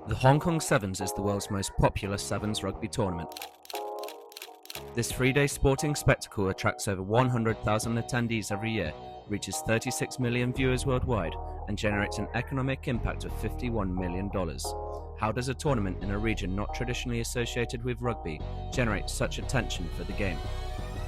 The Hong Kong Sevens is the world's most popular sevens rugby tournament. This three-day sporting spectacle attracts over 100,000 attendees every year, reaches 36 million viewers worldwide, and generates an economic impact of $51 million. How does a tournament in a region not traditionally associated with rugby generate such attention for the game?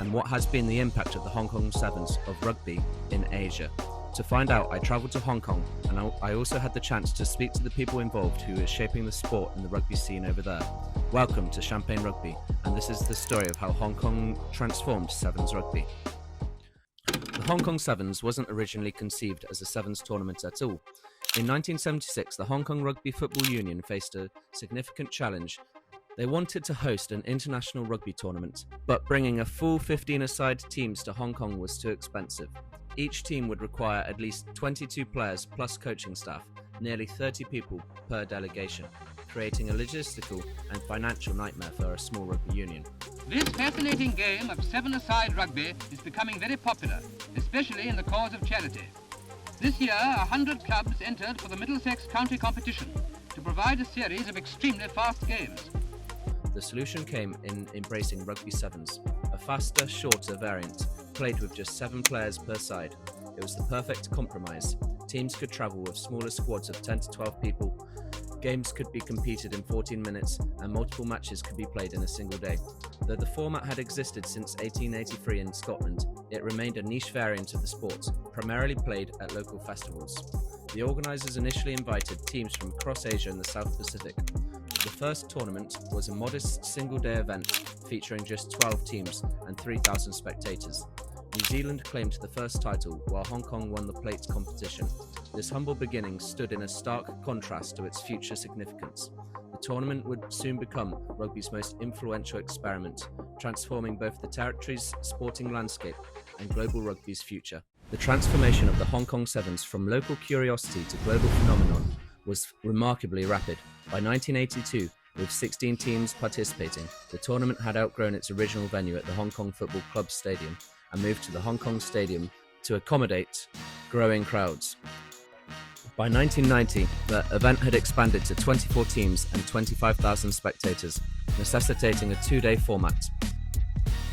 And what has been the impact of the Hong Kong Sevens of rugby in Asia? To find out, I travelled to Hong Kong, and I also had the chance to speak to the people involved who are shaping the sport and the rugby scene over there. Welcome to Champagne Rugby, and this is the story of how Hong Kong transformed Sevens rugby. The Hong Kong Sevens wasn't originally conceived as a Sevens tournament at all. In 1976, the Hong Kong Rugby Football Union faced a significant challenge. They wanted to host an international rugby tournament, but bringing a full 15-a-side teams to Hong Kong was too expensive. Each team would require at least 22 players plus coaching staff, nearly 30 people per delegation, creating a logistical and financial nightmare for a small rugby union. This fascinating game of seven-a-side rugby is becoming very popular, especially in the cause of charity. This year, 100 clubs entered for the Middlesex County competition to provide a series of extremely fast games. The solution came in embracing rugby sevens, a faster, shorter variant, played with just 7 players per side. It was the perfect compromise. Teams could travel with smaller squads of 10 to 12 people. Games could be competed in 14 minutes, and multiple matches could be played in a single day. Though the format had existed since 1883 in Scotland, it remained a niche variant of the sport, primarily played at local festivals. The organisers initially invited teams from across Asia and the South Pacific. The first tournament was a modest single-day event featuring just 12 teams and 3,000 spectators. New Zealand claimed the first title, while Hong Kong won the plate competition. This humble beginning stood in a stark contrast to its future significance. The tournament would soon become rugby's most influential experiment, transforming both the territory's sporting landscape and global rugby's future. The transformation of the Hong Kong Sevens from local curiosity to global phenomenon was remarkably rapid. By 1982, with 16 teams participating, the tournament had outgrown its original venue at the Hong Kong Football Club Stadium and moved to the Hong Kong Stadium to accommodate growing crowds. By 1990, the event had expanded to 24 teams and 25,000 spectators, necessitating a 2-day format.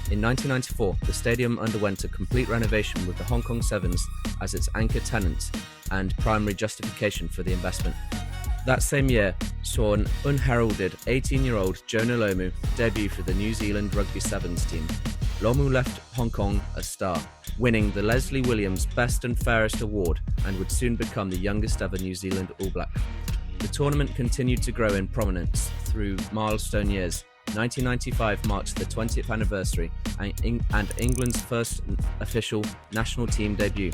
In 1994, the stadium underwent a complete renovation with the Hong Kong Sevens as its anchor tenant and primary justification for the investment. That same year saw an unheralded 18-year-old Jonah Lomu debut for the New Zealand Rugby Sevens team. Lomu left Hong Kong a star, winning the Leslie Williams Best and Fairest Award, and would soon become the youngest ever New Zealand All Black. The tournament continued to grow in prominence through milestone years. 1995 marked the 20th anniversary and England's first official national team debut.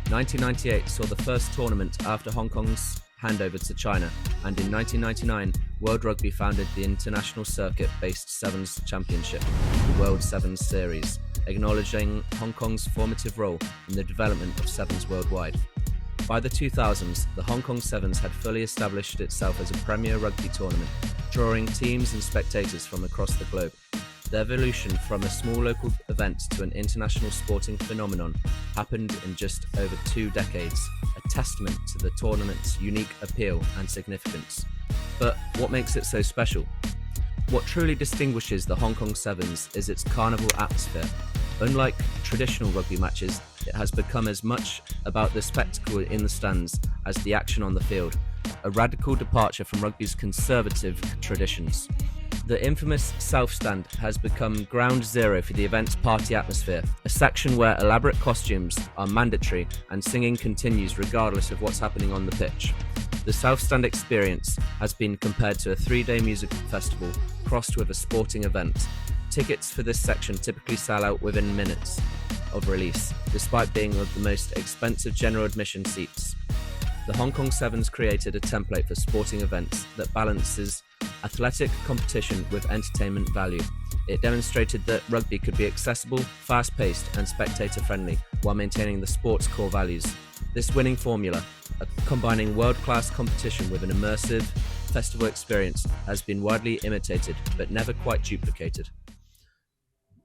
1998 saw the first tournament after Hong Kong's handover to China, and in 1999, World Rugby founded the international circuit-based Sevens Championship, the World Sevens Series, acknowledging Hong Kong's formative role in the development of Sevens worldwide. By the 2000s, the Hong Kong Sevens had fully established itself as a premier rugby tournament, drawing teams and spectators from across the globe. The evolution from a small local event to an international sporting phenomenon happened in just over 2 decades, a testament to the tournament's unique appeal and significance. But what makes it so special? What truly distinguishes the Hong Kong Sevens is its carnival atmosphere. Unlike traditional rugby matches, it has become as much about the spectacle in the stands as the action on the field, a radical departure from rugby's conservative traditions. The infamous South Stand has become ground zero for the event's party atmosphere, a section where elaborate costumes are mandatory and singing continues regardless of what's happening on the pitch. The South Stand experience has been compared to a 3-day musical festival crossed with a sporting event. Tickets for this section typically sell out within minutes of release, despite being of the most expensive general admission seats. The Hong Kong Sevens created a template for sporting events that balances athletic competition with entertainment value. It demonstrated that rugby could be accessible, fast-paced and spectator-friendly while maintaining the sport's core values. This winning formula, combining world-class competition with an immersive festival experience, has been widely imitated but never quite duplicated.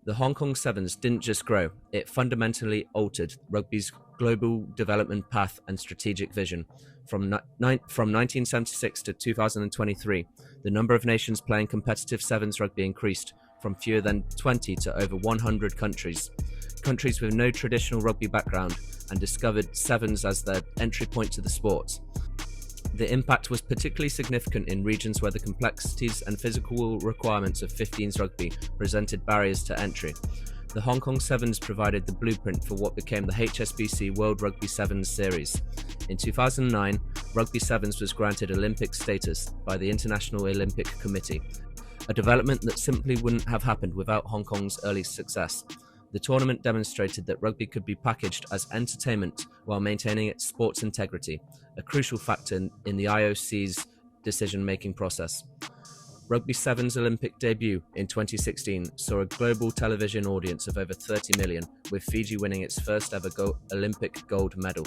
The Hong Kong Sevens didn't just grow, it fundamentally altered rugby's global development path and strategic vision. From 1976 to 2023, the number of nations playing competitive Sevens rugby increased from fewer than 20 to over 100 countries. Countries with no traditional rugby background and discovered Sevens as their entry point to the sport. The impact was particularly significant in regions where the complexities and physical requirements of 15s rugby presented barriers to entry. The Hong Kong Sevens provided the blueprint for what became the HSBC World Rugby Sevens series. In 2009, Rugby Sevens was granted Olympic status by the International Olympic Committee, a development that simply wouldn't have happened without Hong Kong's early success. The tournament demonstrated that rugby could be packaged as entertainment while maintaining its sports integrity, a crucial factor in the IOC's decision-making process. Rugby Sevens Olympic debut in 2016 saw a global television audience of over 30 million, with Fiji winning its first ever Olympic gold medal.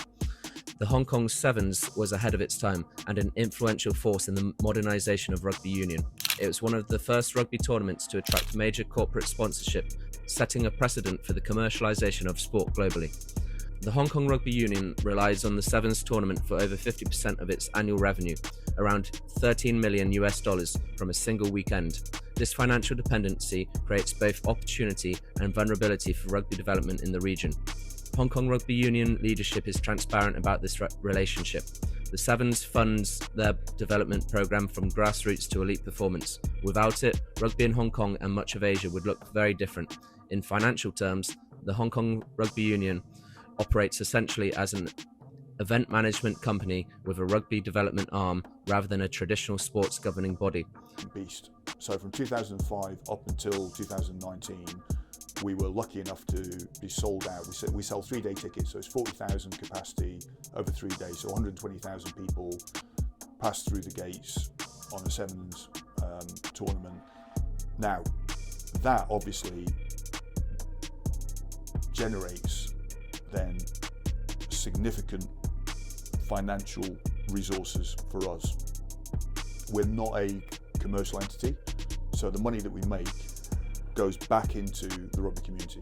The Hong Kong Sevens was ahead of its time and an influential force in the modernisation of rugby union. It was one of the first rugby tournaments to attract major corporate sponsorship, setting a precedent for the commercialisation of sport globally. The Hong Kong Rugby Union relies on the Sevens tournament for over 50% of its annual revenue, around $13 million from a single weekend. This financial dependency creates both opportunity and vulnerability for rugby development in the region. Hong Kong Rugby Union leadership is transparent about this relationship. The Sevens funds their development program from grassroots to elite performance. Without it, rugby in Hong Kong and much of Asia would look very different. In financial terms, the Hong Kong Rugby Union operates essentially as an event management company with a rugby development arm rather than a traditional sports governing body. Beast. So from 2005 up until 2019, we were lucky enough to be sold out. We sell 3-day tickets, so it's 40,000 capacity over 3 days, so 120,000 people pass through the gates on the Sevens tournament. Now, that obviously generates then significant financial resources for us. We're not a commercial entity, so the money that we make goes back into the rugby community.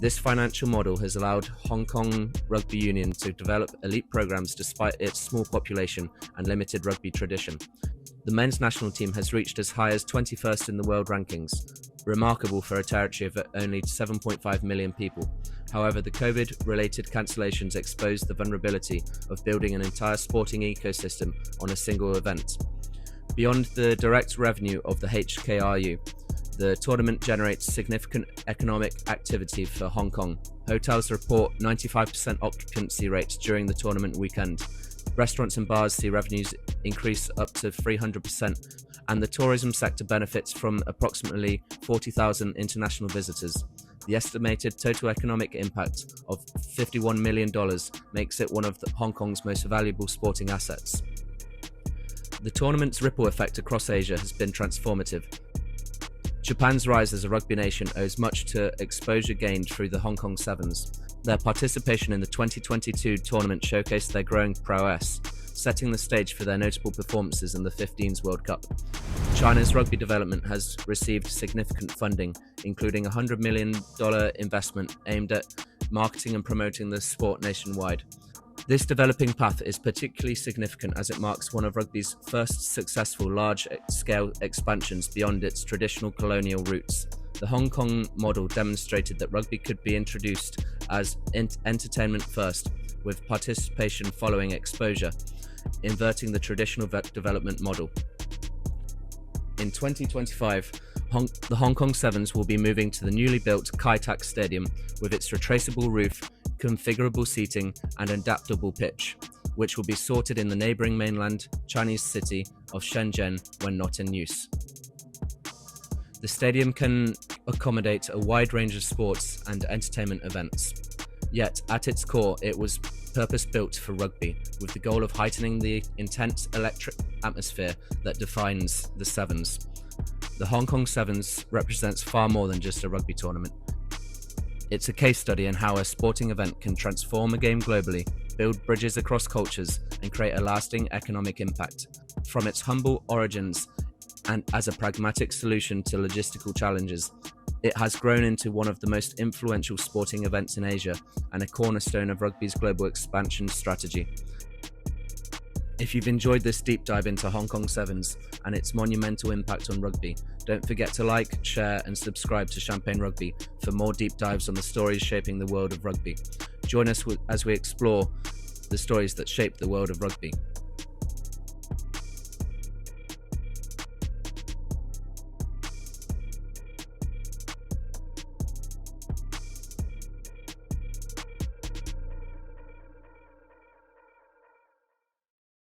This financial model has allowed Hong Kong Rugby Union to develop elite programs despite its small population and limited rugby tradition. The men's national team has reached as high as 21st in the world rankings, remarkable for a territory of only 7.5 million people. However, the COVID-related cancellations exposed the vulnerability of building an entire sporting ecosystem on a single event. Beyond the direct revenue of the HKRU, the tournament generates significant economic activity for Hong Kong. Hotels report 95% occupancy rates during the tournament weekend. Restaurants and bars see revenues increase up to 300%, and the tourism sector benefits from approximately 40,000 international visitors. The estimated total economic impact of $51 million makes it one of Hong Kong's most valuable sporting assets. The tournament's ripple effect across Asia has been transformative. Japan's rise as a rugby nation owes much to exposure gained through the Hong Kong Sevens. Their participation in the 2022 tournament showcased their growing prowess, setting the stage for their notable performances in the 15s World Cup. China's rugby development has received significant funding, including a $100 million investment aimed at marketing and promoting the sport nationwide. This developing path is particularly significant as it marks one of rugby's first successful large-scale expansions beyond its traditional colonial roots. The Hong Kong model demonstrated that rugby could be introduced as entertainment first, with participation following exposure, inverting the traditional development model. In 2025, the Hong Kong Sevens will be moving to the newly built Kai Tak Stadium with its retraceable roof, configurable seating and adaptable pitch, which will be sorted in the neighbouring mainland Chinese city of Shenzhen when not in use. The stadium can accommodate a wide range of sports and entertainment events. Yet, at its core, it was purpose-built for rugby, with the goal of heightening the intense electric atmosphere that defines the Sevens. The Hong Kong Sevens represents far more than just a rugby tournament. It's a case study in how a sporting event can transform a game globally, build bridges across cultures, and create a lasting economic impact. From its humble origins and as a pragmatic solution to logistical challenges, It has grown into one of the most influential sporting events in Asia and a cornerstone of rugby's global expansion strategy. If you've enjoyed this deep dive into Hong Kong Sevens and its monumental impact on rugby, don't forget to like, share and subscribe to Champagne Rugby for more deep dives on the stories shaping the world of rugby. Join us as we explore the stories that shape the world of rugby.